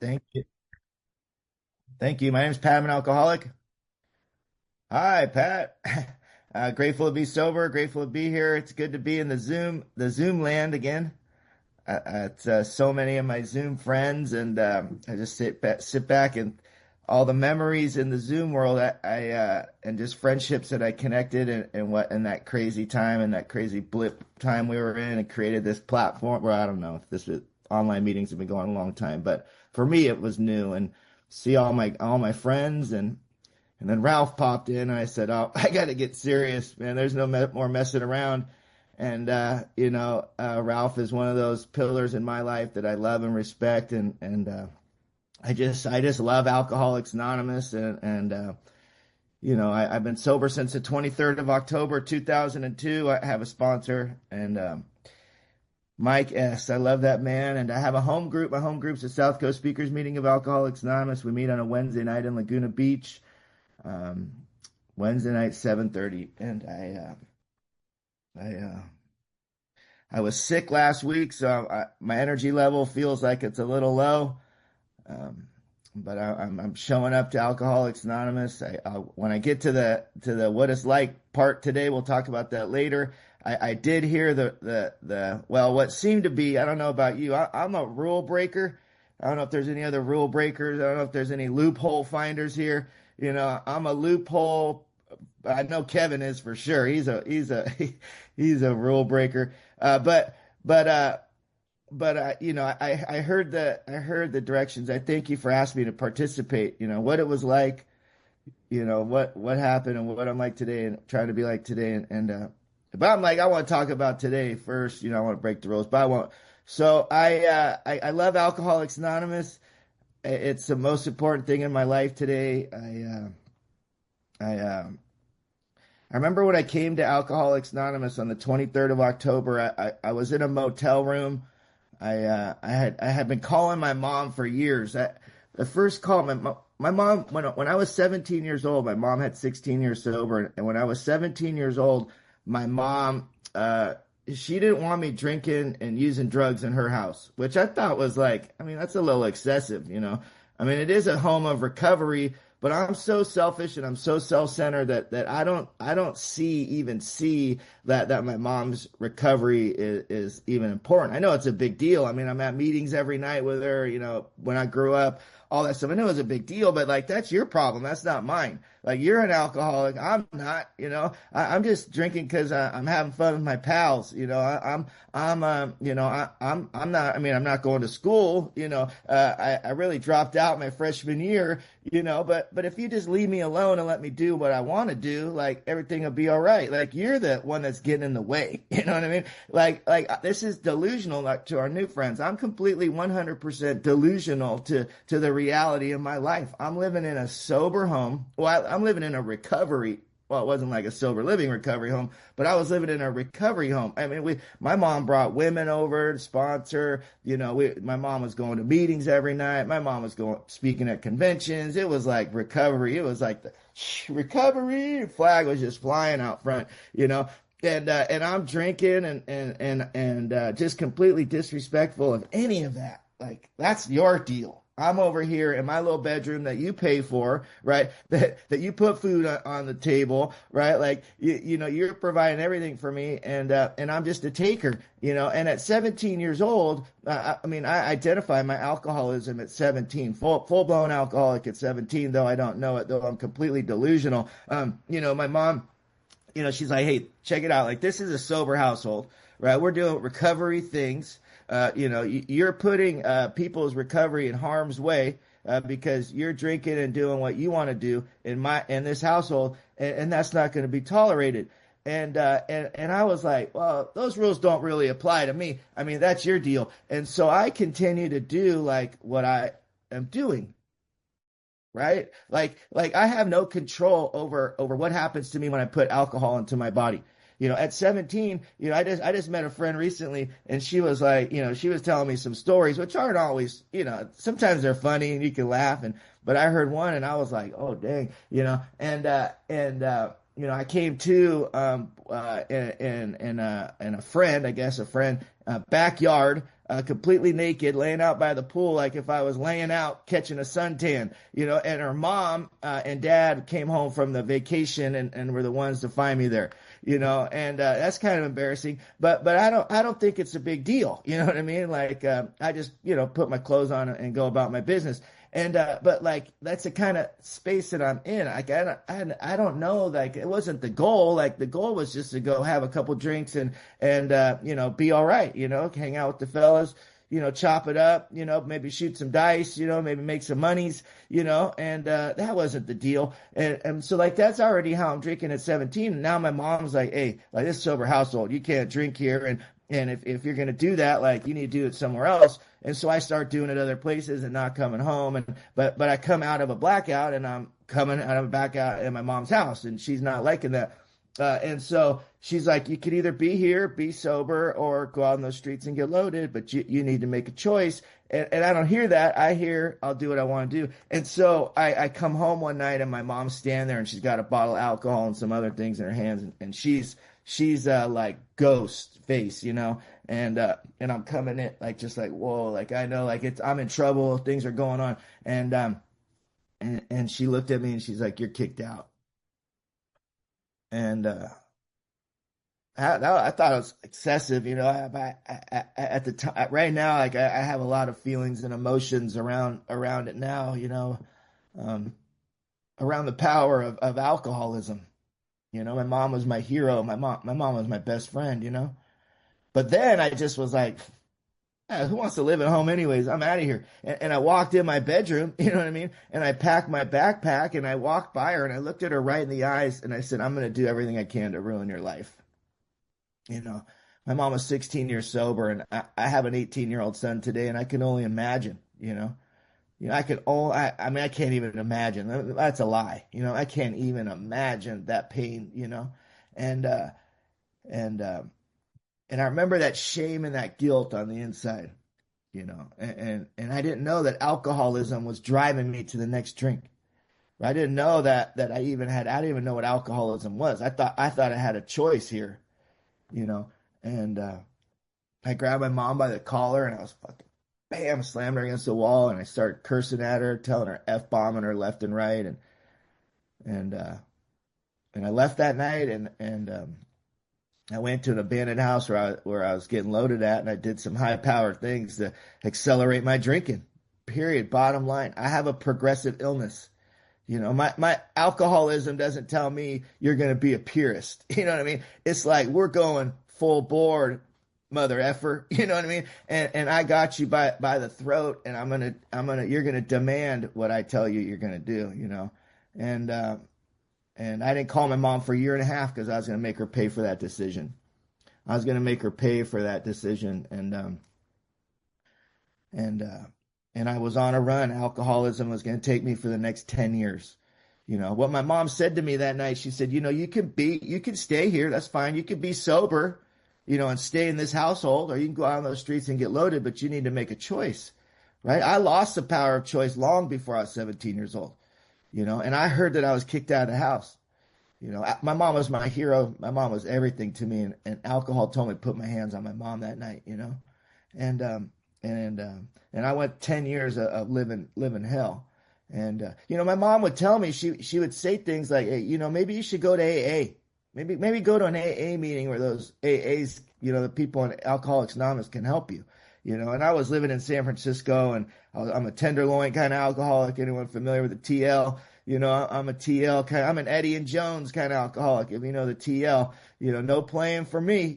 Thank you. Thank you. My name is Pat. I'm an alcoholic. Hi, Pat. Grateful to be sober. Grateful to be here. It's good to be in the Zoom land again. It's so many of my Zoom friends, and I just sit back and all the memories in the Zoom world. And just friendships that I connected, and what in that crazy time and that crazy blip time we were in, and created this platform. Well, I don't know if this was online meetings have been going a long time, but for me it was new, and see all my friends, and then Ralph popped in, and I said, "Oh, I got to get serious, man. There's no more messing around." And Ralph is one of those pillars in my life that I love and respect, and I just love Alcoholics Anonymous, I've been sober since the 23rd of October 2002. I have a sponsor, and Mike S. I love that man, and I have a home group. My home group's the South Coast Speakers Meeting of Alcoholics Anonymous. We meet on a Wednesday night in Laguna Beach. Um, Wednesday night, 7:30, and I was sick last week, so my energy level feels like it's a little low. Um, but I'm showing up to Alcoholics Anonymous. When I get to the what it's like part today, we'll talk about that later. I did hear what seemed to be, I don't know about you. I'm a rule breaker. I don't know if there's any other rule breakers. I don't know if there's any loophole finders here. I'm a loophole. I know Kevin is for sure. He's a rule breaker. I heard the directions. I thank you for asking me to participate. What it was like, what happened, and what I'm like today, and trying to be like today. But I'm like, I want to talk about today first. I want to break the rules, but I won't. So I love Alcoholics Anonymous. It's the most important thing in my life today. I remember when I came to Alcoholics Anonymous on the 23rd of October. I was in a motel room. I had been calling my mom for years. The first call, my mom, when I was 17 years old, my mom had 16 years sober, and when I was 17 years old, my mom, she didn't want me drinking and using drugs in her house, which I thought was like, I mean, that's a little excessive. I mean, it is a home of recovery, but I'm so selfish and I'm so self-centered that I don't even see that my mom's recovery is even important. I know it's a big deal. I mean, I'm at meetings every night with her, when I grew up, all that stuff. I know it's a big deal, but like, that's your problem. That's not mine. Like, you're an alcoholic. I'm not. I'm just drinking because I'm having fun with my pals. I'm not. I mean, I'm not going to school. I really dropped out my freshman year. But if you just leave me alone and let me do what I want to do, like, everything will be all right. Like, you're the one that's getting in the way. You know what I mean? Like this is delusional. Like, to our new friends, I'm completely 100% delusional to the reality of my life. I'm living in a sober home. Well, I'm living in a recovery. Well, it wasn't like a sober living recovery home, but I was living in a recovery home. I mean, my mom brought women over to sponsor. My mom was going to meetings every night. My mom was speaking at conventions. It was like recovery. It was like the recovery flag was just flying out front. And I'm drinking and just completely disrespectful of any of that. Like, that's your deal. I'm over here in my little bedroom that you pay for, right? That you put food on the table, right? Like, you're providing everything for me, and I'm just a taker. And at 17 years old, I identify my alcoholism at 17, full blown alcoholic at 17, though I don't know it, though I'm completely delusional. My mom, she's like, "Hey, check it out. Like, this is a sober household, right? We're doing recovery things. You're putting people's recovery in harm's way because you're drinking and doing what you want to do in this household, and that's not going to be tolerated." And I was like, well, those rules don't really apply to me. I mean, that's your deal. And so I continue to do like what I am doing. Right? Like I have no control over what happens to me when I put alcohol into my body. At 17, I just met a friend recently, and she was like, she was telling me some stories, which aren't always, sometimes they're funny and you can laugh, but I heard one and I was like, oh dang, I came to in a friend, I guess a friend, backyard. completely naked, laying out by the pool, like if I was laying out catching a suntan, and her mom and dad came home from the vacation and were the ones to find me there, and that's kind of embarrassing, but I don't think it's a big deal. You know what I mean? Like, I just, put my clothes on and go about my business. And but like that's the kind of space that I'm in. Like I don't know. Like it wasn't the goal. Like the goal was just to go have a couple drinks and be all right. Hang out with the fellas. Chop it up. Maybe shoot some dice. Maybe make some monies. And that wasn't the deal. And so like that's already how I'm drinking at 17. And now my mom's like, hey, like this sober household, you can't drink here. And if you're gonna do that, like you need to do it somewhere else. And so I start doing it other places and not coming home. And but I come out of a blackout and I'm coming out of a blackout at my mom's house, and she's not liking that. And so she's like, you could either be here, be sober, or go out on those streets and get loaded, but you need to make a choice. And I don't hear that. I hear I'll do what I want to do. And so I come home one night and my mom's standing there and she's got a bottle of alcohol and some other things in her hands, and she's like ghost face, and I'm coming in like just like whoa, like I know like I'm in trouble, things are going on, and she looked at me and she's like, you're kicked out. And I thought it was excessive, at the time. Right now, like I have a lot of feelings and emotions around it now, um, around the power of alcoholism. My mom was my hero. My mom was my best friend. But then I just was like, who wants to live at home anyways? I'm out of here. And I walked in my bedroom, you know what I mean? And I packed my backpack and I walked by her and I looked at her right in the eyes and I said, I'm going to do everything I can to ruin your life. You know, my mom was 16 years sober and I have an 18-year-old son today, and I can only imagine, I mean, I can't even imagine. That's a lie. I can't even imagine that pain, and, uh, and, uh, and I remember that shame and that guilt on the inside, and I didn't know that alcoholism was driving me to the next drink. I didn't know that I didn't even know what alcoholism was. I thought I had a choice here, you know, and, I grabbed my mom by the collar and I was fucking bam, slammed her against the wall, and I started cursing at her, telling her F-bombing her left and right, and uh and I left that night, and I went to an abandoned house where I was getting loaded at, and I did some high powered things to accelerate my drinking. Period. Bottom line, I have a progressive illness. My alcoholism doesn't tell me you're going to be a purist. You know what I mean? It's like we're going full board, mother effer. You know what I mean? And I got you by the throat, and you're gonna demand what I tell you you're gonna do. And and I didn't call my mom for a year and a half because I was gonna make her pay for that decision. I was gonna make her pay for that decision, and and I was on a run. Alcoholism was going to take me for the next 10 years. What my mom said to me that night, she said, you can stay here. That's fine. You can be sober, and stay in this household, or you can go out on those streets and get loaded, but you need to make a choice, right? I lost the power of choice long before I was 17 years old, and I heard that I was kicked out of the house. My mom was my hero. My mom was everything to me. And alcohol told me to put my hands on my mom that night, and, and I went 10 years of living hell. And, my mom would tell me, she would say things like, hey, maybe you should go to AA. Maybe go to an AA meeting where those AAs, the people in Alcoholics Anonymous can help you. And I was living in San Francisco, and I'm a tenderloin kind of alcoholic. Anyone familiar with the TL? I'm a TL kind. I'm an Eddie and Jones kind of alcoholic. If you know the TL, no playing for me.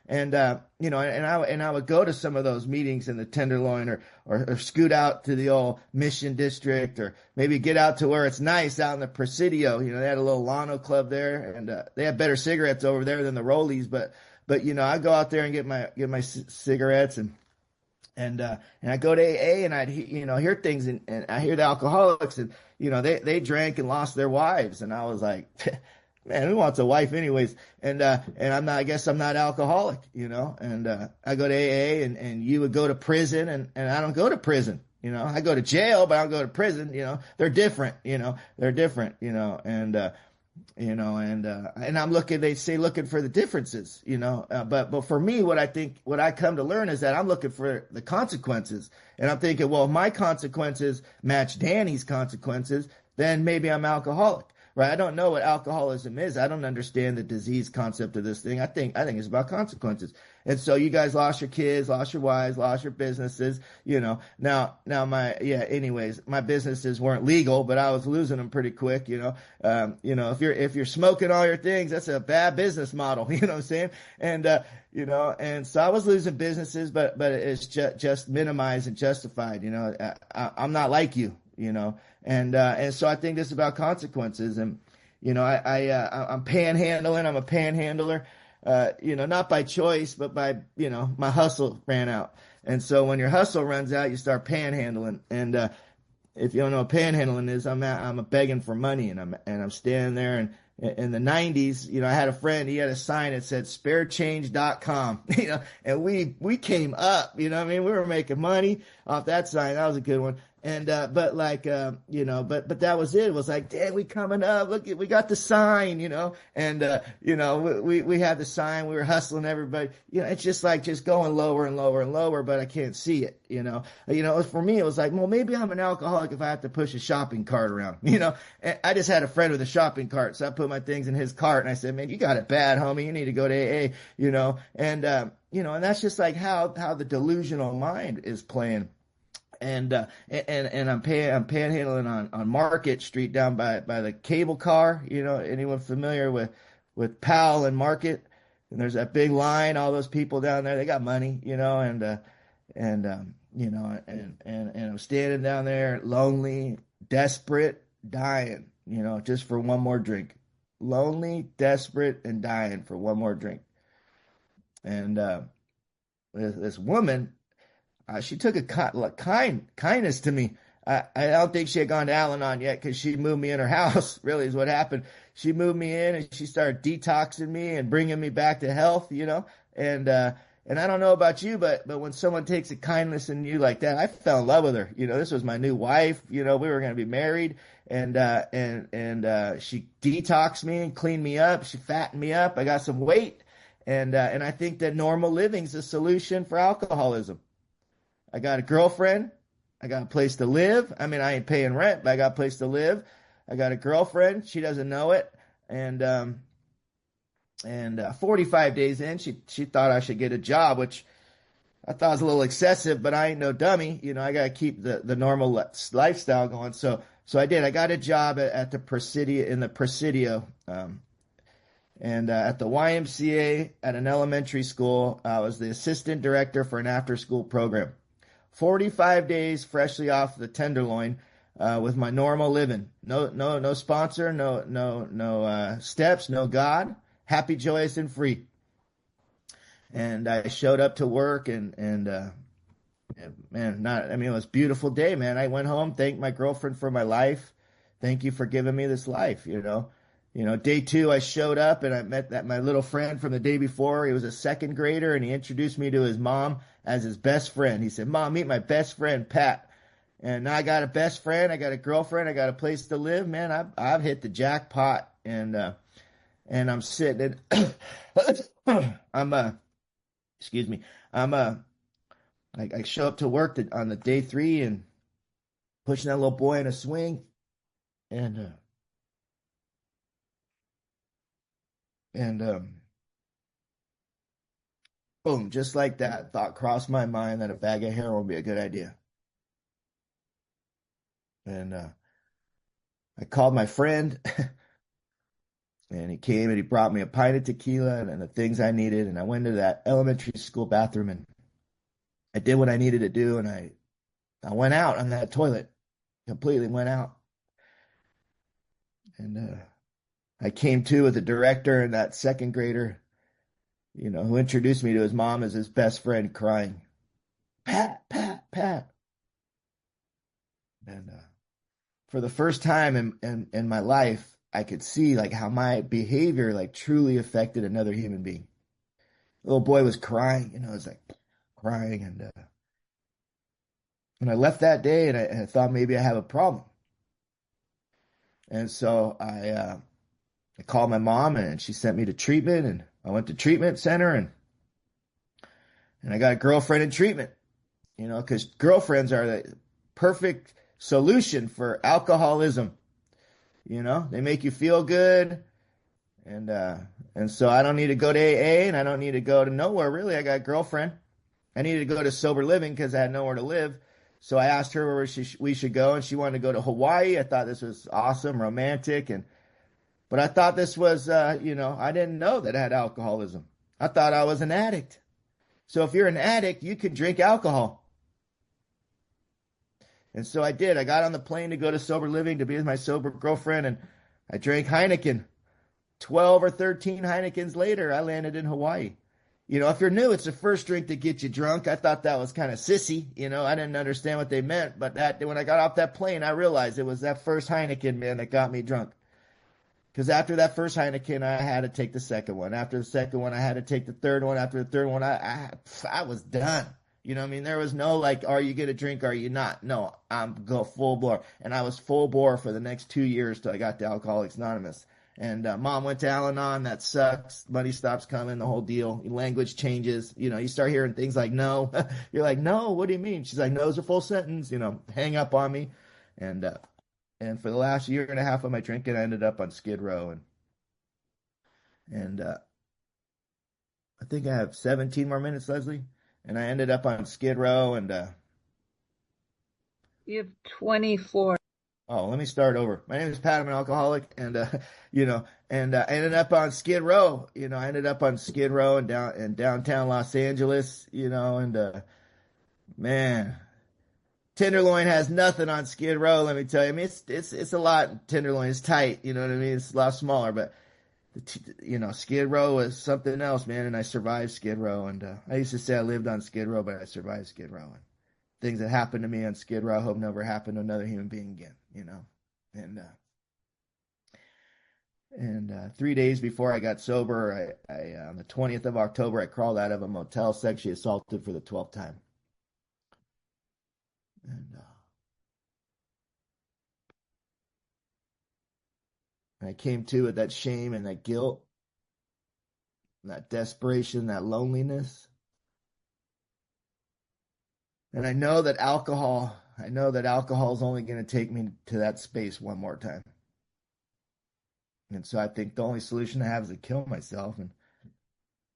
And I would go to some of those meetings in the Tenderloin, or scoot out to the old Mission District, or maybe get out to where it's nice out in the Presidio. They had a little Llano Club there, and they had better cigarettes over there than the Rollies. But I go out there and get my cigarettes, and I go to AA, and I'd hear things, and I hear the alcoholics, and they drank and lost their wives, and I was like, man, who wants a wife anyways? And I guess I'm not alcoholic, and I go to AA, and you would go to prison, and I don't go to prison. I go to jail, but I don't go to prison. They're different. They're different. And and I'm looking, they say looking for the differences, but for me, what I come to learn is that I'm looking for the consequences. And I'm thinking, well, if my consequences match Danny's consequences, then maybe I'm alcoholic. Right? I don't know what alcoholism is. I don't understand the disease concept of this thing. I think it's about consequences. And so you guys lost your kids, lost your wives, lost your businesses, Now anyways, my businesses weren't legal, but I was losing them pretty quick, if you're smoking all your things, that's a bad business model, you know what I'm saying? And so I was losing businesses, but it's just minimized and justified, I'm not like you. And so I think this is about consequences. And I'm panhandling. I'm a panhandler. Not by choice, but by my hustle ran out. And so when your hustle runs out, you start panhandling. And if you don't know what panhandling is, I'm a begging for money, and I'm standing there. And in the 90s, I had a friend, he had a sign that said sparechange.com, and we came up, what I mean? We were making money off that sign. That was a good one. And but that was it. It was like, damn, we coming up. Look, we got the sign, and we had the sign. We were hustling everybody. It's just going lower and lower and lower, but I can't see it. For me, it was like, well, maybe I'm an alcoholic if I have to push a shopping cart around. And I just had a friend with a shopping cart, so I put my things in his cart, and I said, man, you got it bad, homie. You need to go to AA. And that's just like how the delusional mind is playing. And I'm panhandling on Market Street down by the cable car. Anyone familiar with Powell and Market? And there's that big line, all those people down there, they got money, and I'm standing down there lonely, desperate, dying, just for one more drink. Lonely, desperate, and dying for one more drink. And this woman, she took a kindness to me. I don't think she had gone to Al-Anon yet, because she moved me in her house, really is what happened. She moved me in, and she started detoxing me and bringing me back to health, and I don't know about you, but when someone takes a kindness in you like that, I fell in love with her. This was my new wife. We were going to be married, and she detoxed me and cleaned me up. She fattened me up. I got some weight, and I think that normal living is the solution for alcoholism. I got a girlfriend. I got a place to live. I mean, I ain't paying rent, but I got a place to live. I got a girlfriend. She doesn't know it. And 45 days in, she thought I should get a job, which I thought was a little excessive, but I ain't no dummy. I got to keep the normal lifestyle going. So I did. I got a job at the Presidio, in the Presidio, and at the YMCA at an elementary school. I was the assistant director for an after-school program. 45 days freshly off the Tenderloin, with my normal living. No sponsor, no steps, no God. Happy, joyous, and free. And I showed up to work, and man, it was a beautiful day, man. I went home, thanked my girlfriend for my life. Thank you for giving me this life, Day 2, I showed up, and I met my little friend from the day before. He was a second grader, and he introduced me to his mom as his best friend. He said, Mom, meet my best friend, Pat. And now I got a best friend, I got a girlfriend, I got a place to live, man. I've hit the jackpot, and I'm sitting excuse me, I show up to work on the day 3, and pushing that little boy in a swing, and boom, just like that, thought crossed my mind that a bag of heroin would be a good idea. And I called my friend, and he came and he brought me a pint of tequila and the things I needed. And I went to that elementary school bathroom, and I did what I needed to do. And I went out on that toilet, completely went out. And I came to with the director and that second grader, who introduced me to his mom as his best friend, crying, Pat, Pat, Pat. And for the first time in my life, I could see like how my behavior like truly affected another human being. The little boy was crying, it was like crying, and I left that day, and I thought maybe I have a problem. And so I called my mom and she sent me to treatment, and I went to treatment center, and I got a girlfriend in treatment, because girlfriends are the perfect solution for alcoholism. They make you feel good. And and so I don't need to go to AA, and I don't need to go to nowhere really. I got a girlfriend. I needed to go to sober living because I had nowhere to live. So I asked her where we should go, and she wanted to go to Hawaii. I thought this was awesome, romantic, but I thought this was, I didn't know that I had alcoholism. I thought I was an addict. So if you're an addict, you can drink alcohol. And so I did. I got on the plane to go to sober living to be with my sober girlfriend, and I drank Heineken. 12 or 13 Heinekens later, I landed in Hawaii. If you're new, it's the first drink that gets you drunk. I thought that was kind of sissy. I didn't understand what they meant. But when I got off that plane, I realized it was that first Heineken, man, that got me drunk. Because after that first Heineken, I had to take the second one. After the second one, I had to take the third one. After the third one, I was done. What I mean? There was no like, are you going to drink? Are you not? No, I'm go full bore. And I was full bore for the next 2 years till I got to Alcoholics Anonymous. And mom went to Al-Anon. That sucks. Money stops coming. The whole deal. Language changes. You start hearing things like no. You're like, no, what do you mean? She's like, no's a full sentence. Hang up on me. And for the last year and a half of my drinking, I ended up on Skid Row. And I think I have 17 more minutes, Leslie. And I ended up on Skid Row. And you have 24. Oh, let me start over. My name is Pat. I'm an alcoholic, and I ended up on Skid Row. I ended up on Skid Row in downtown Los Angeles. And man, Tenderloin has nothing on Skid Row. Let me tell you. I mean, it's a lot. Tenderloin is tight. You know what I mean? It's a lot smaller, but Skid Row was something else, man. And I survived Skid Row. And I used to say I lived on Skid Row, but I survived Skid Row. And things that happened to me on Skid Row, I hope never happen to another human being again. And 3 days before I got sober, I on the 20th of October, I crawled out of a motel, sexually assaulted for the 12th time. And I came to with that shame and that guilt, and that desperation, that loneliness. And I know that alcohol is only going to take me to that space one more time. And so I think the only solution I have is to kill myself. And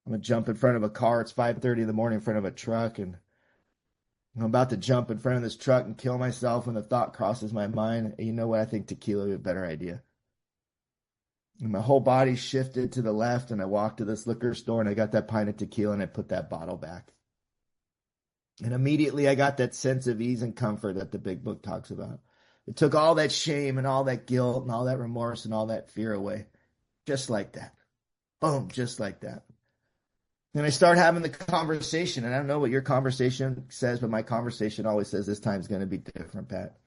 I'm going to jump in front of a car. It's 5:30 in the morning in front of a truck. And I'm about to jump in front of this truck and kill myself when the thought crosses my mind. You know what? I think tequila would be a better idea. And my whole body shifted to the left, and I walked to this liquor store, and I got that pint of tequila, and I put that bottle back. And immediately I got that sense of ease and comfort that the big book talks about. It took all that shame and all that guilt and all that remorse and all that fear away. Just like that. Boom, just like that. And I start having the conversation, and I don't know what your conversation says, but my conversation always says this time's going to be different, Pat.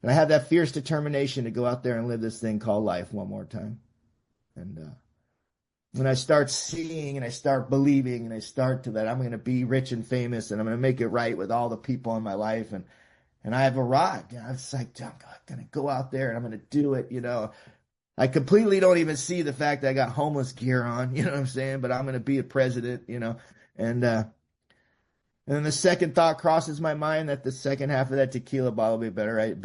And I have that fierce determination to go out there and live this thing called life one more time. And when I start seeing and I start believing and I start to that I'm going to be rich and famous and I'm going to make it right with all the people in my life, and I have arrived. I was like, I'm going to go out there and I'm going to do it. I completely don't even see the fact that I got homeless gear on, you know what I'm saying? But I'm going to be a president, and then the second thought crosses my mind that the second half of that tequila bottle would be better, right?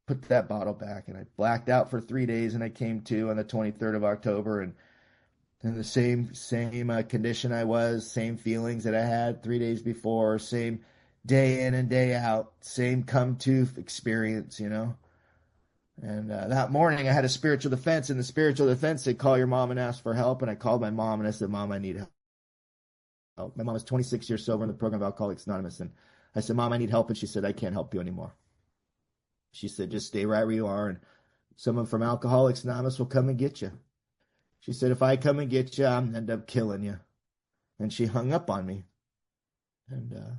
Put that bottle back. And I blacked out for 3 days, and I came to on the 23rd of October, and in the same condition I was, same feelings that I had 3 days before, same day in and day out, same come to experience, And that morning I had a spiritual defense, and the spiritual defense said, call your mom and ask for help. And I called my mom and I said, Mom, I need help. My mom is 26 years sober in the program of Alcoholics Anonymous. And I said, Mom, I need help. And she said, I can't help you anymore. She said, just stay right where you are, and someone from Alcoholics Anonymous will come and get you. She said, if I come and get you, I'm going to end up killing you. And she hung up on me. And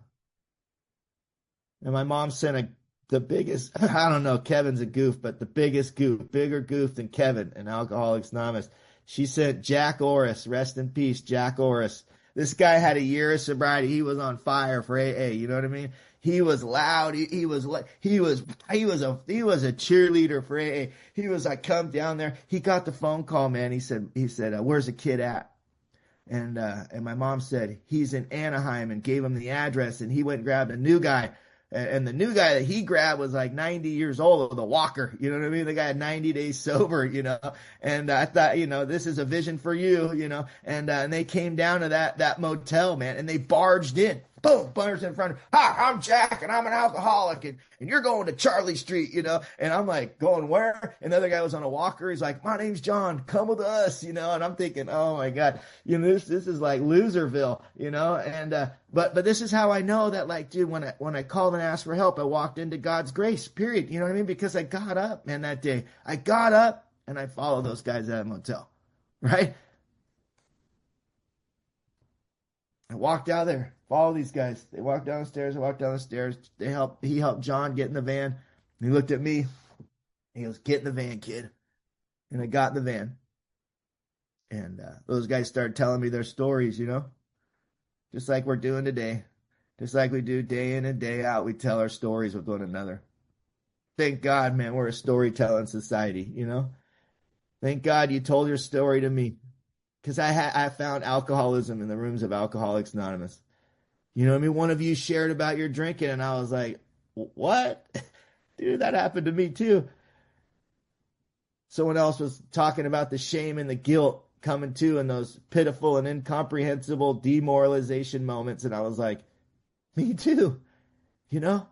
my mom sent the biggest, I don't know, Kevin's a goof, but the biggest goof, bigger goof than Kevin in Alcoholics Anonymous. She sent Jack Orris, rest in peace, Jack Orris. This guy had a year of sobriety. He was on fire for AA, you know what I mean? He was loud. He was a cheerleader for AA. He was like, come down there. He got the phone call, man. He said, where's the kid at? And my mom said he's in Anaheim, and gave him the address, and he went and grabbed a new guy. And the new guy that he grabbed was like 90 years old with a walker. You know what I mean? The guy had 90 days sober, And I thought, this is a vision for you. And they came down to that motel, man, and they barged in. Boom, barged in front of, hi, I'm Jack, and I'm an alcoholic, and you're going to Charlie Street. And I'm like, going where? And the other guy was on a walker. He's like, my name's John, come with us, And I'm thinking, oh my God, this is like Loserville, And but this is how I know that, like, dude, when I called and asked for help, I walked into God's grace, period. You know what I mean? Because I got up, man, that day. I got up and I followed those guys out of the motel, right? I walked out there, followed these guys. They walked down the stairs. I walked down the stairs. He helped John get in the van. He looked at me. He goes, get in the van, kid. And I got in the van. And those guys started telling me their stories, just like we're doing today. Just like we do day in and day out. We tell our stories with one another. Thank God, man, we're a storytelling society, Thank God you told your story to me. Because I found alcoholism in the rooms of Alcoholics Anonymous. You know what I mean? One of you shared about your drinking, and I was like, what? Dude, that happened to me too. Someone else was talking about the shame and the guilt coming to in those pitiful and incomprehensible demoralization moments, and I was like, me too.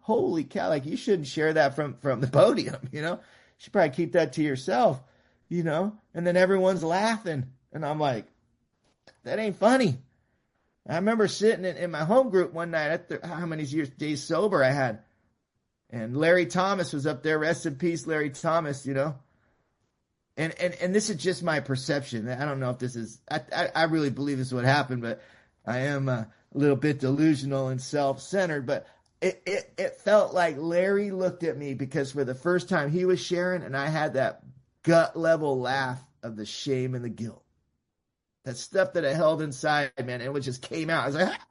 Holy cow, like, you shouldn't share that from the podium, You should probably keep that to yourself, And then everyone's laughing. And I'm like, that ain't funny. I remember sitting in my home group one night, how many days sober I had. And Larry Thomas was up there. Rest in peace, Larry Thomas, And this is just my perception. I don't know if this is, I really believe this is what happened, but I am a little bit delusional and self-centered. But it felt like Larry looked at me, because for the first time he was sharing, and I had that gut level laugh of the shame and the guilt. That stuff that I held inside, man, and it just came out. I was like, ah!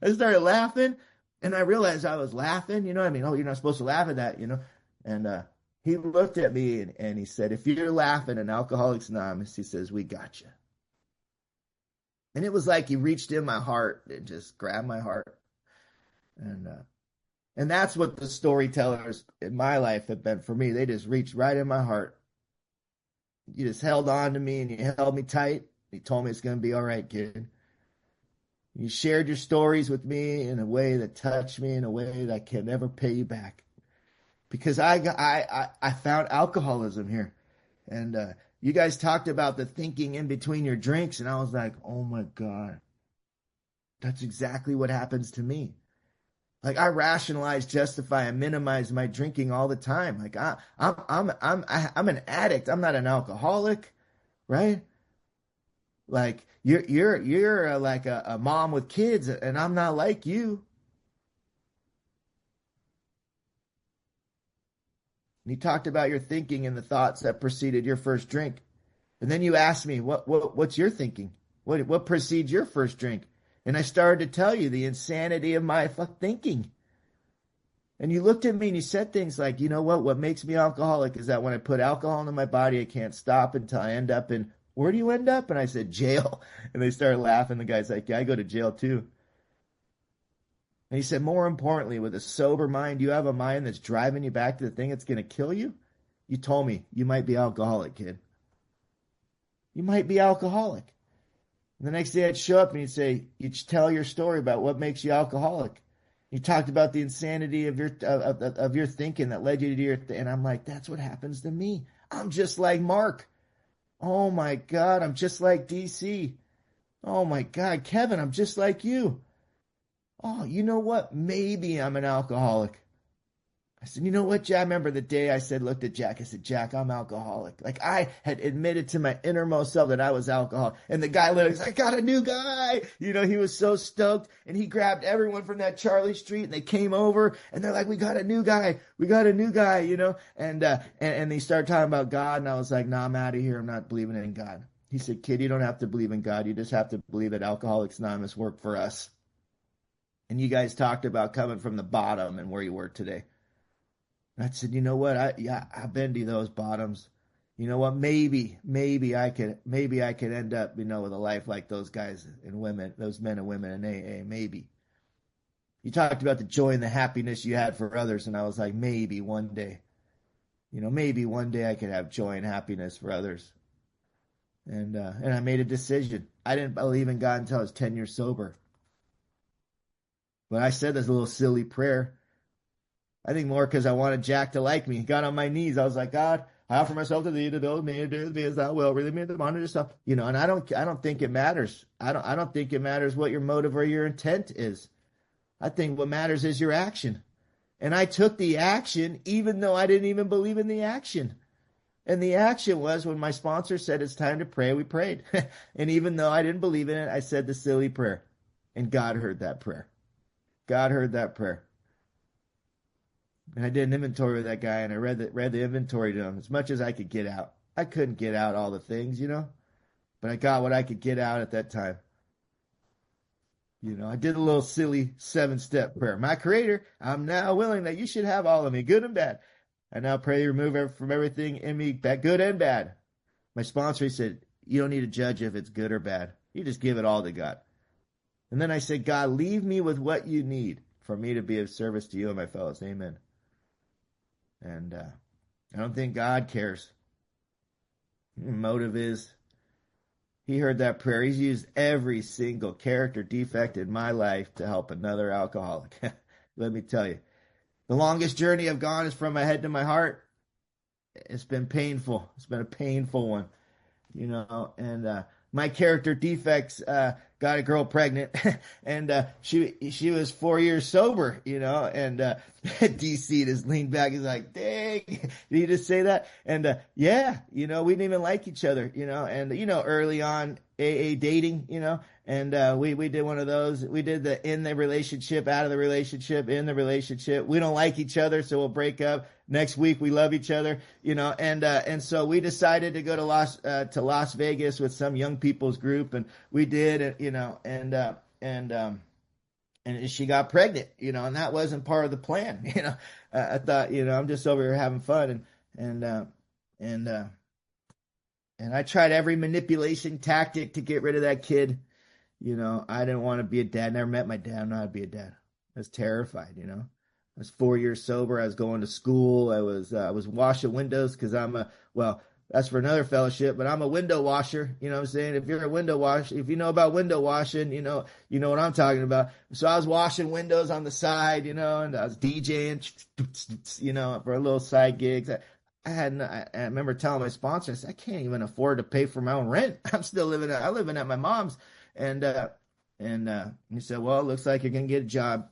I started laughing, and I realized I was laughing. You know what I mean? Oh, you're not supposed to laugh at that, And he looked at me and he said, if you're laughing in Alcoholics Anonymous, he says, we got you. And it was like he reached in my heart and just grabbed my heart. And that's what the storytellers in my life have been for me. They just reached right in my heart. You just held on to me and you held me tight. You told me it's going to be all right, kid. You shared your stories with me in a way that touched me, in a way that I can never pay you back. Because I found alcoholism here. And you guys talked about the thinking in between your drinks, and I was like, oh my God. That's exactly what happens to me. Like, I rationalize, justify, and minimize my drinking all the time. Like, I'm an addict. I'm not an alcoholic, right? Like, you're like a mom with kids, and I'm not like you. And you talked about your thinking and the thoughts that preceded your first drink. And then you asked me, what's your thinking? What precedes your first drink? And I started to tell you the insanity of my thinking. And you looked at me and you said things like, you know what makes me alcoholic is that when I put alcohol into my body, I can't stop until I end up in, where do you end up? And I said, jail. And they started laughing. The guy's like, yeah, I go to jail too. And he said, more importantly, with a sober mind, you have a mind that's driving you back to the thing that's going to kill you? You told me you might be alcoholic, kid. You might be alcoholic. And the next day I'd show up and you'd say, you'd tell your story about what makes you alcoholic. You talked about the insanity of your thinking that led you to your, and I'm like, that's what happens to me. I'm just like Mark. Oh my God, I'm just like DC. Oh my God, Kevin, I'm just like you. Oh, you know what? Maybe I'm an alcoholic. I said, you know what, Jack? I remember the day I looked at Jack. I said, Jack, I'm alcoholic. Like, I had admitted to my innermost self that I was alcoholic. And the guy literally was, I got a new guy. You know, he was so stoked. And he grabbed everyone from that Charlie Street and they came over and they're like, we got a new guy. We got a new guy, you know? And they started talking about God. And I was like, nah, I'm out of here. I'm not believing in God. He said, kid, you don't have to believe in God. You just have to believe that Alcoholics Anonymous worked for us. and you guys talked about coming from the bottom and where you were today. And I said, you know what? I've been to those bottoms. You know what? Maybe I could end up, with a life like those guys and women, those men and women in AA. Maybe. You talked about the joy and the happiness you had for others, and I was like, maybe one day, maybe one day I could have joy and happiness for others. And I made a decision. I didn't believe in God until I was 10 years sober. But I said this little silly prayer. I think more because I wanted Jack to like me. Got on my knees. I was like, God, I offer myself to thee to build me, to do with me as thou will, really me to monitor stuff. And I don't think it matters. I don't think it matters what your motive or your intent is. I think what matters is your action. And I took the action even though I didn't even believe in the action. And the action was when my sponsor said it's time to pray, we prayed. And even though I didn't believe in it, I said the silly prayer. And God heard that prayer. God heard that prayer. And I did an inventory with that guy, and I read the inventory to him as much as I could get out. I couldn't get out all the things, but I got what I could get out at that time. I did a little silly 7-step prayer. My Creator, I'm now willing that you should have all of me, good and bad. I now pray you remove from everything in me, good and bad. My sponsor, he said, you don't need to judge if it's good or bad. You just give it all to God. And then I said, God, leave me with what you need for me to be of service to you and my fellows. Amen. And I don't think God cares. The motive is, he heard that prayer. He's used every single character defect in my life to help another alcoholic. Let me tell you. The longest journey I've gone is from my head to my heart. It's been painful. It's been a painful one, and my character defects got a girl pregnant, and she was 4 years sober, and DC just leaned back. He's like, dang, did he just say that? And yeah, we didn't even like each other, and early on AA dating, and we did one of those. We did the in the relationship, out of the relationship, in the relationship. We don't like each other, so we'll break up. Next week we love each other, and so we decided to go to Las Vegas with some young people's group, and we did, and she got pregnant, and that wasn't part of the plan, I thought, I'm just over here having fun, and I tried every manipulation tactic to get rid of that kid. I didn't want to be a dad. Never met my dad. I don't know how to be a dad. I was terrified, I was 4 years sober. I was going to school. I was washing windows because that's for another fellowship, but I'm a window washer. You know what I'm saying? If you're a window washer, if you know about window washing, you know what I'm talking about. So I was washing windows on the side, and I was DJing, for a little side gigs. I remember telling my sponsor, I said, I can't even afford to pay for my own rent. I'm still living at my mom's. And he said, well, it looks like you're going to get a job.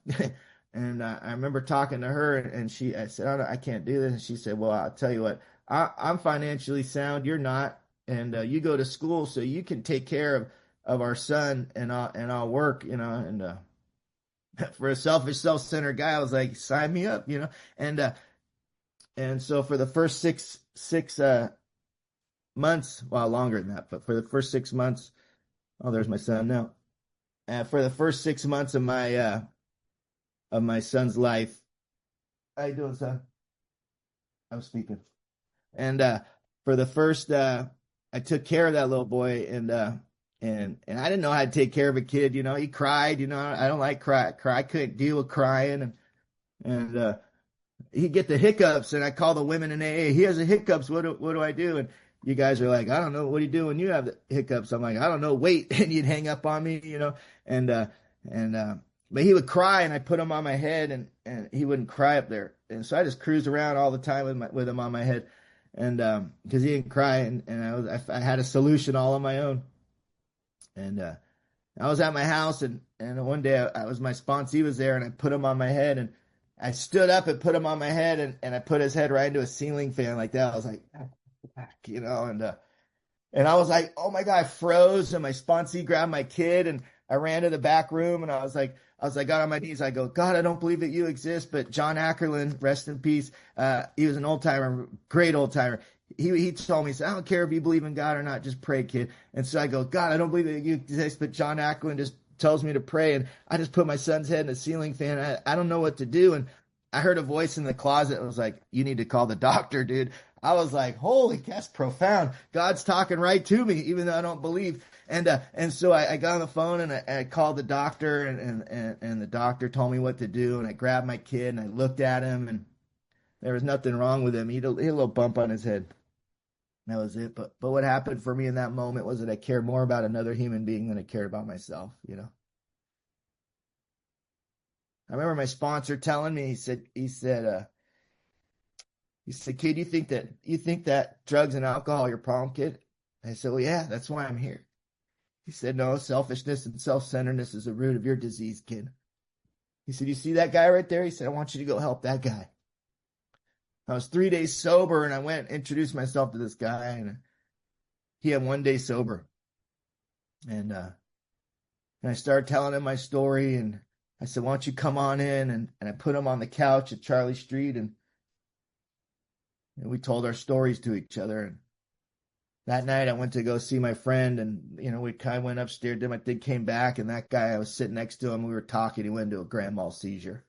And I remember talking to her, and I said, I can't do this. And she said, well, I'll tell you what, I'm financially sound. You're not. And you go to school so you can take care of our son, and I'll work, and for a selfish, self-centered guy, I was like, sign me up, and so for the first six months, well, longer than that, but for the first 6 months, oh, there's my son now. For the first 6 months of my son's life, how you doing, son? I'm speaking. And for the first, I took care of that little boy, and I didn't know how to take care of a kid. He cried. I don't like cry. I couldn't deal with crying, and he'd get the hiccups, and I call the women in AA. He has the hiccups. What do I do? And you guys are like, I don't know. What do you do when you have the hiccups? I'm like, I don't know. Wait, and you'd hang up on me, but he would cry, and I put him on my head, and he wouldn't cry up there. And so I just cruised around all the time with him on my head, and because he didn't cry, and I had a solution all on my own. And I was at my house, and one day I was my sponsee was there, and I put him on my head, and I stood up and put him on my head, and I put his head right into a ceiling fan like that. I was like, and I was like, oh my God, I froze, and my sponsee grabbed my kid, and I ran to the back room, and I was like, got on my knees. I go, God, I don't believe that you exist. But John Ackerland, rest in peace. He was an old timer, great old timer. He told me, he said, I don't care if you believe in God or not, just pray, kid. And so I go, God, I don't believe that you exist. But John Ackerland just tells me to pray, and I just put my son's head in a ceiling fan. I don't know what to do. And I heard a voice in the closet. It was like, you need to call the doctor, dude. I was like, holy, that's profound. God's talking right to me, even though I don't believe. And so I got on the phone and I called the doctor, and the doctor told me what to do. And I grabbed my kid and I looked at him, and there was nothing wrong with him. He had a little bump on his head. That was it. But what happened for me in that moment was that I cared more about another human being than I cared about myself, you know. I remember my sponsor telling me, he said, kid, you think that drugs and alcohol are your problem, kid? I said, well, yeah, that's why I'm here. He said, no, selfishness and self-centeredness is the root of your disease, kid. He said, you see that guy right there? He said, I want you to go help that guy. I was 3 days sober, and I went and introduced myself to this guy, and he had 1 day sober. And I started telling him my story, and I said, why don't you come on in? And I put him on the couch at Charlie Street, and we told our stories to each other. And that night I went to go see my friend, and, you know, we kind of went upstairs, did my thing, came back, and that guy, I was sitting next to him, we were talking, he went into a grand mal seizure.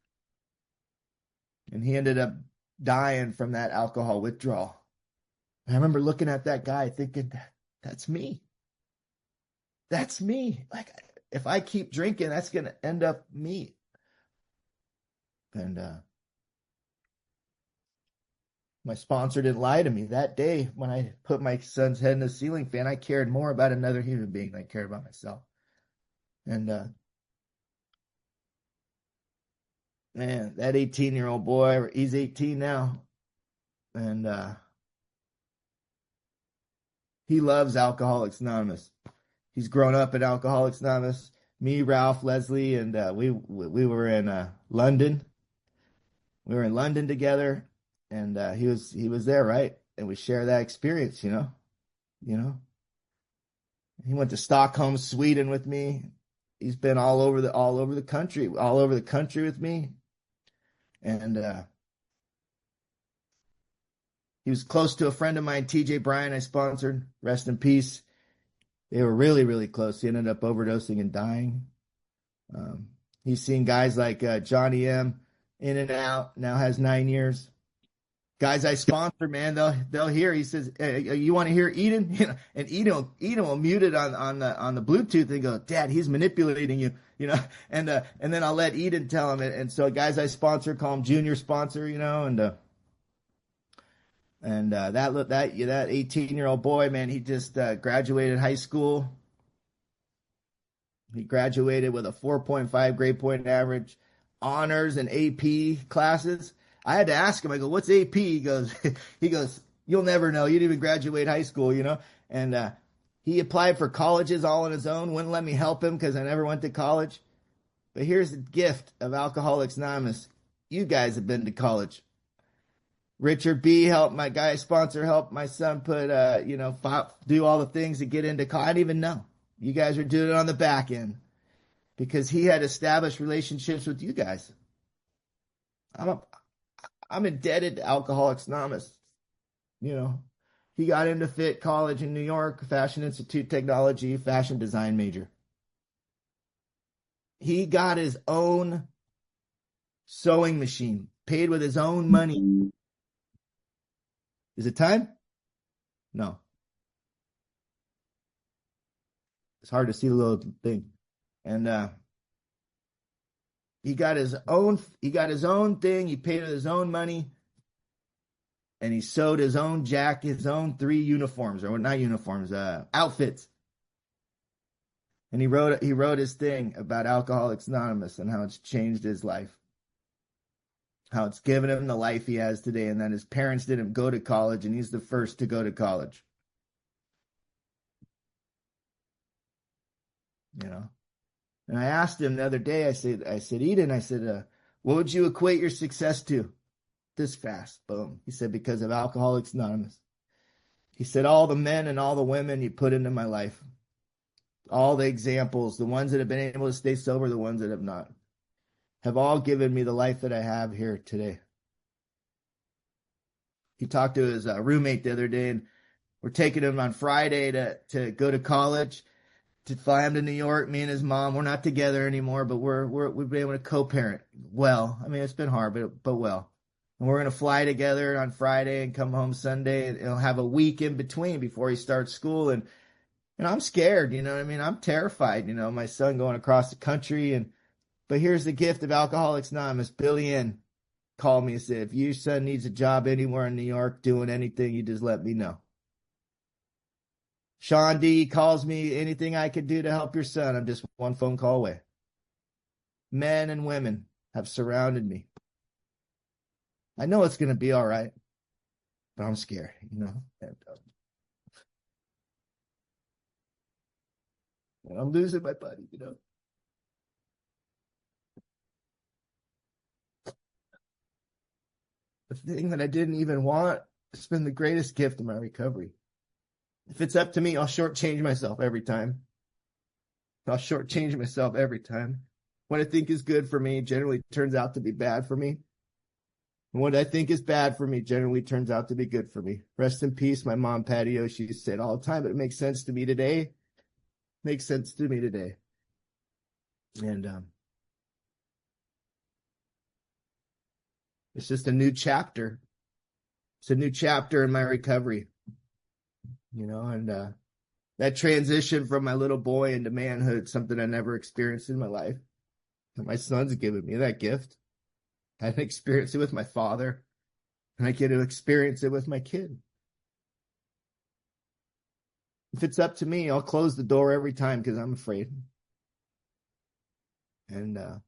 And he ended up dying from that alcohol withdrawal. And I remember looking at that guy thinking, that's me. That's me. Like, if I keep drinking, that's going to end up me. And my sponsor didn't lie to me. That day, when I put my son's head in the ceiling fan, I cared more about another human being than I cared about myself. And man, that 18-year-old boy, he's 18 now, and he loves Alcoholics Anonymous. He's grown up at Alcoholics Anonymous. Me, Ralph, Leslie, and we were in London. We were in London together, and he was there, right? And we share that experience, you know. He went to Stockholm, Sweden with me. He's been all over the country with me, and he was close to a friend of mine, TJ Bryan. I sponsored. Rest in peace. They were really, really close. He ended up overdosing and dying. He's seen guys like Johnny M, in and out, now has 9 years. Guys I sponsor, man, they'll hear. He says, hey, you want to hear Eden? You know, and Eden will mute it on the Bluetooth and go, Dad, he's manipulating you, you know. And then I'll let Eden tell him it. And so guys I sponsor call him junior sponsor, you know, and that 18-year-old boy, man, he just graduated high school. He graduated with a 4.5 grade point average, honors and AP classes. I had to ask him, I go, what's AP? He goes, you'll never know. You didn't even graduate high school, you know? And he applied for colleges all on his own, wouldn't let me help him because I never went to college. But here's the gift of Alcoholics Anonymous. You guys have been to college. Richard B. helped my guy sponsor, helped my son put, do all the things to get into college. I didn't even know. You guys were doing it on the back end because he had established relationships with you guys. I'm indebted to Alcoholics Anonymous. You know, he got into Fit College in New York, Fashion Institute Technology, fashion design major. He got his own sewing machine, paid with his own money. Is it time? No. It's hard to see the little thing. And he got his own thing. He paid with his own money. And he sewed his own jacket, his own 3 uniforms, or not uniforms, outfits. And he wrote his thing about Alcoholics Anonymous and how it's changed his life. How it's given him the life he has today, and that his parents didn't go to college, and he's the first to go to college. You know? And I asked him the other day, I said, Eden, what would you equate your success to? This fast, boom. He said, because of Alcoholics Anonymous. He said, all the men and all the women you put into my life, all the examples, the ones that have been able to stay sober, the ones that have not, have all given me the life that I have here today. He talked to his roommate the other day, and we're taking him on Friday to go to college. to fly him to New York. Me and his mom, we're not together anymore, but we've been able to co-parent well. I mean, it's been hard, but well. And we're gonna fly together on Friday and come home Sunday, and he'll have a week in between before he starts school. And I'm scared, you know what I mean? I'm terrified, my son going across the country. But here's the gift of Alcoholics Anonymous. Billy Ann called me and said, if your son needs a job anywhere in New York doing anything, you just let me know. Sean D calls me, anything I could do to help your son. I'm just one phone call away. Men and women have surrounded me. I know it's going to be all right, but I'm scared, And I'm losing my buddy. The thing that I didn't even want, it's been the greatest gift of my recovery. If it's up to me, I'll shortchange myself every time. I'll shortchange myself every time. What I think is good for me generally turns out to be bad for me. And what I think is bad for me generally turns out to be good for me. Rest in peace, my mom, Patty. She used to say it all the time, but it makes sense to me today. Makes sense to me today. And it's just a new chapter. It's a new chapter in my recovery. And that transition from my little boy into manhood, something I never experienced in my life. And my son's given me that gift. I didn't experience it with my father, and I get to experience it with my kid. If it's up to me, I'll close the door every time because I'm afraid. And I'm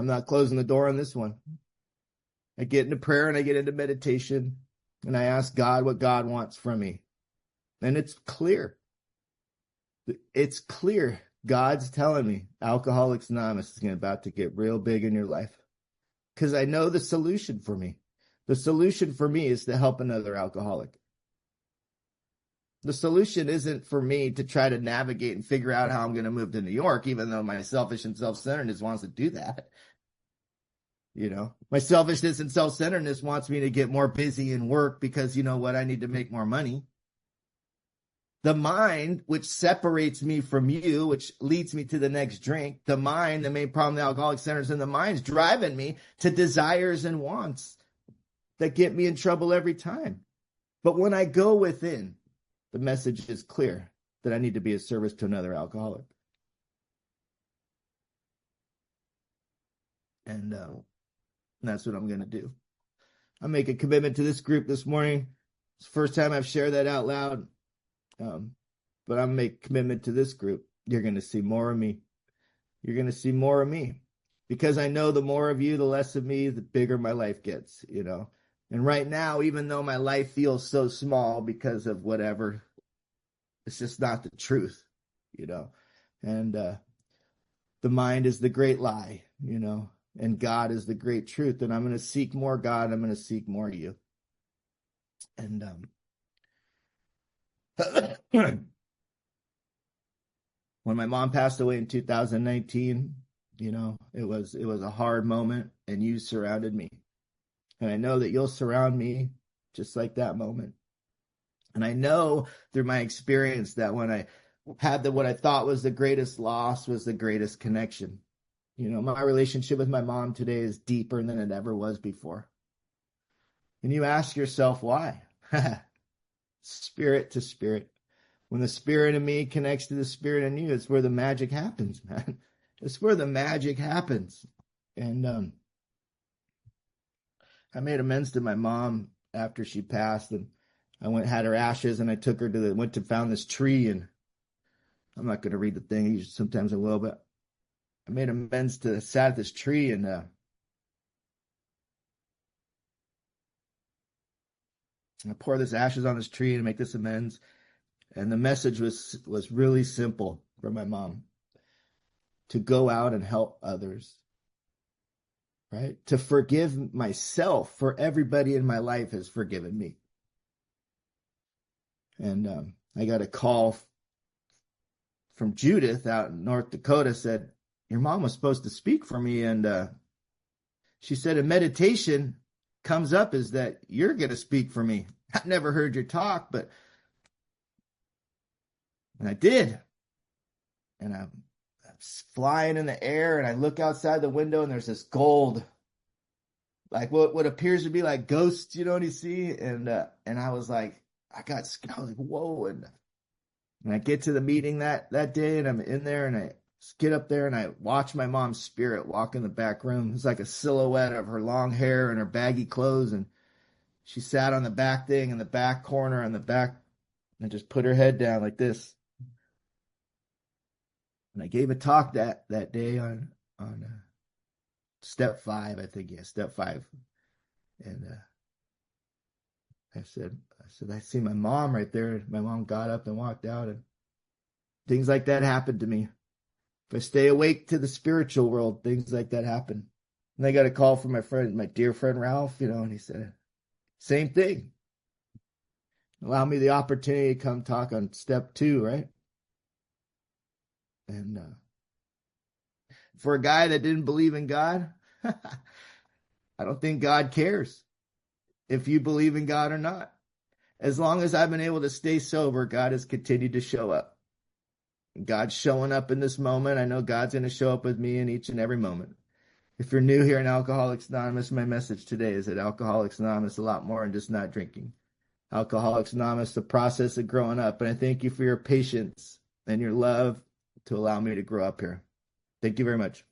not closing the door on this one. I get into prayer and I get into meditation, and I ask God what God wants from me. And it's clear. It's clear. God's telling me Alcoholics Anonymous is about to get real big in your life. Because I know the solution for me. The solution for me is to help another alcoholic. The solution isn't for me to try to navigate and figure out how I'm going to move to New York, even though my selfish and self-centeredness wants to do that. My selfishness and self-centeredness wants me to get more busy and work because you know what? I need to make more money. The mind, which separates me from you, which leads me to the next drink, the mind, the main problem the Alcoholic Center's in the mind's driving me to desires and wants that get me in trouble every time. But when I go within, the message is clear that I need to be of service to another alcoholic. And that's what I'm going to do. I make a commitment to this group this morning. It's the first time I've shared that out loud. But I'm making a commitment to this group. You're going to see more of me. You're going to see more of me. Because I know the more of you, the less of me, the bigger my life gets, And right now, even though my life feels so small because of whatever, it's just not the truth, And the mind is the great lie, And God is the great truth. And I'm going to seek more God. I'm going to seek more you. And when my mom passed away in 2019, it was a hard moment, and you surrounded me. And I know that you'll surround me just like that moment. And I know through my experience that when I had what I thought was the greatest loss was the greatest connection. My relationship with my mom today is deeper than it ever was before. And you ask yourself why? Spirit to spirit. When the spirit in me connects to the spirit in you, it's where the magic happens, man. It's where the magic happens. And I made amends to my mom after she passed, and I had her ashes, and I took her found this tree, and I'm not going to read the thing. Sometimes I will, but I made amends sat at this tree, and I pour this ashes on this tree and make this amends. And the message was really simple from my mom: to go out and help others, right? To forgive myself for everybody in my life has forgiven me. And I got a call from Judith out in North Dakota, said, your mom was supposed to speak for me. And she said, in meditation comes up is that you're going to speak for me. I've never heard your talk, but And I did. And I'm flying in the air, and I look outside the window, and there's this gold, like what appears to be like ghosts, you know what you see? And I was like, I was like, whoa. And I get to the meeting that day, and I'm in there, and I get up there, and I watch my mom's spirit walk in the back room. It's like a silhouette of her long hair and her baggy clothes, and she sat on the back thing in the back corner on the back, and just put her head down like this. And I gave a talk that day on step 5, I think. Yeah, step 5. And I see my mom right there. My mom got up and walked out, and things like that happened to me. If I stay awake to the spiritual world, things like that happen. And I got a call from my dear friend Ralph, and he said, same thing. Allow me the opportunity to come talk on step 2, right? And for a guy that didn't believe in God, I don't think God cares if you believe in God or not. As long as I've been able to stay sober, God has continued to show up. God's showing up in this moment. I know God's going to show up with me in each and every moment. If you're new here in Alcoholics Anonymous, my message today is that Alcoholics Anonymous is a lot more than just not drinking. Alcoholics Anonymous, the process of growing up. And I thank you for your patience and your love to allow me to grow up here. Thank you very much.